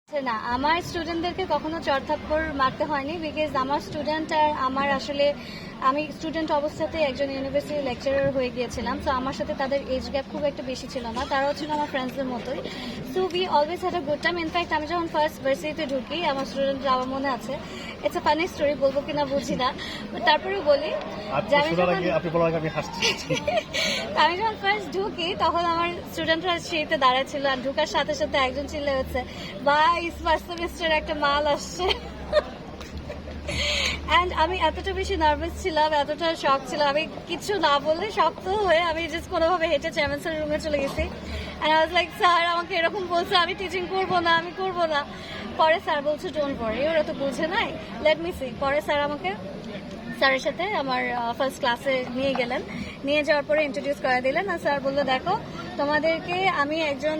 না, আমার স্টুডেন্টদেরকে কখনো চড়থাপ্পড় মারতে হয়নি, বিকজ আমার স্টুডেন্ট আর আমার আসলে আমি স্টুডেন্ট অবস্থাতেই একজন ইউনিভার্সিটি লেকচারার হয়ে গিয়েছিলাম। তো আমার সাথে তাদের এজ গ্যাপ খুব একটা বেশি ছিল না, তারাও ছিল আমার ফ্রেন্ডসদের মতোই। So we always had a good time. In fact আমি যখন ফার্স্ট ভার্সিটিতে ঢুকি, আমার স্টুডেন্টরা আমার মনে আছে, ইটস আ ফানি স্টোরি, বলবো কিনা বুঝি না, বাট তারপরেও বলি যে আমি যখন ফার্স্ট ঢুকি তখন আমার স্টুডেন্টরা সিঁড়িতে দাঁড়ায় ছিল, আর ঢুকার সাথে সাথে একজন চিল্লে হচ্ছে, ভাই ফার্স্ট সেমিস্টার একটা মাল আসছে। অ্যান্ড আমি এতটা বেশি নার্ভাস ছিলাম, এতটা শক ছিলাম, আমি কিছু না বললে শক্ত হয়ে আমি জাস্ট কোনোভাবে হেঁটে চেয়ারম্যান স্যারের রুমে চলে গেছি। And I was like, sir আমাকে এরকম বলছে, আমি টিচিং করবো না, আমি করবো না। পরে স্যার বলছে, ডোন্ট ওয়ারি, ওরা তো বুঝে নাই, লেট মি সি। পরে স্যার আমাকে স্যারের সাথে আমার ফার্স্ট ক্লাসে নিয়ে গেলেন, নিয়ে যাওয়ার পরে ইন্ট্রোডিউস করে দিলেন। আর স্যার বললো, দেখো তোমাদেরকে আমি একজন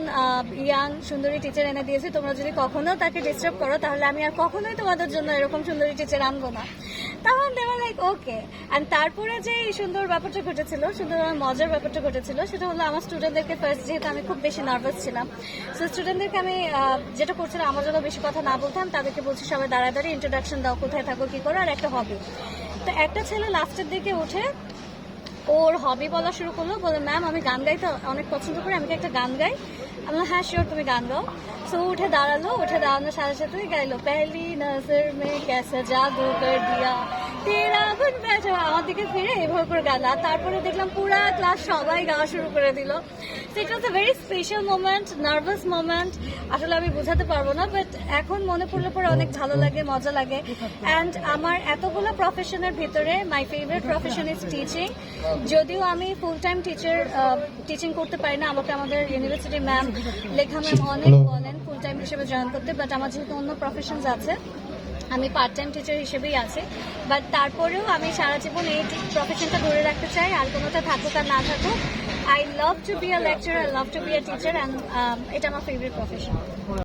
ইয়াং সুন্দরী টিচার এনে দিয়েছি, তোমরা যদি কখনো তাকে ডিস্টার্ব করো তাহলে আমি আর কখনোই তোমাদের জন্য এরকম সুন্দরী টিচার আনবো না। তখন দেওয়া লাইক ওকে। অ্যান্ড তারপরে যে এই সুন্দর ব্যাপারটা ঘটেছিল, সুন্দর মজার ব্যাপারটা ঘটেছিল, সেটা হলো আমার স্টুডেন্টদেরকে ফার্স্ট, যেহেতু আমি খুব বেশি নার্ভাস ছিলাম, সো স্টুডেন্টদেরকে আমি যেটা করছিলাম, আমার জন্য বেশি কথা না বলতাম, তাদেরকে বলছি সবাই দাঁড়ায় দাঁড়িয়ে ইন্ট্রোডাকশন দাও, কোথায় থাকো, কি করো, আর একটা হবি। তো একটা ছেলে লাস্টের দিকে উঠে ওর হবি বলা শুরু করলো, বলে, ম্যাম আমি গান গাইতে অনেক পছন্দ করি, আমি কি একটা গান গাই? আমি বললাম, হ্যাঁ শিওর, তুমি গান গাও। সো উঠে দাঁড়ালো, উঠে দাঁড়ানোর সাথে সাথেই গাইলো, পেহলি নজর মে কেসা জাদু কর দিয়া তেরা গুন বেজা। আমার দিকে ফিরে এভাবে করে গালা। তারপরে দেখলাম পুরা ক্লাস সবাই গাওয়া শুরু করে দিল। So it was a very special moment, nervous moment, আসলে আমি বোঝাতে পারবো না, বাট এখন মনে পড়লে পরে অনেক ভালো লাগে, মজা লাগে। অ্যান্ড আমার এতগুলো প্রফেশনের ভিতরে my favourite profession is teaching. যদিও আমি ফুল টাইম টিচিং করতে পারি না, আমাকে আমাদের ইউনিভার্সিটি ম্যাম, লেখা ম্যাম অনেক বলেন ফুল টাইম হিসেবে জয়েন করতে, বাট আমার যেহেতু অন্য প্রফেশনস আছে, আমি পার্ট টাইম টিচার হিসেবেই আছি। বাট তারপরেও আমি সারা জীবন এই প্রফেশনটা ধরে রাখতে চাই, আর কোনোটা থাকুক আর না থাকুক। I love to be a lecturer, I love to be a teacher, and এটা আমার ফেভারিট প্রফেশন।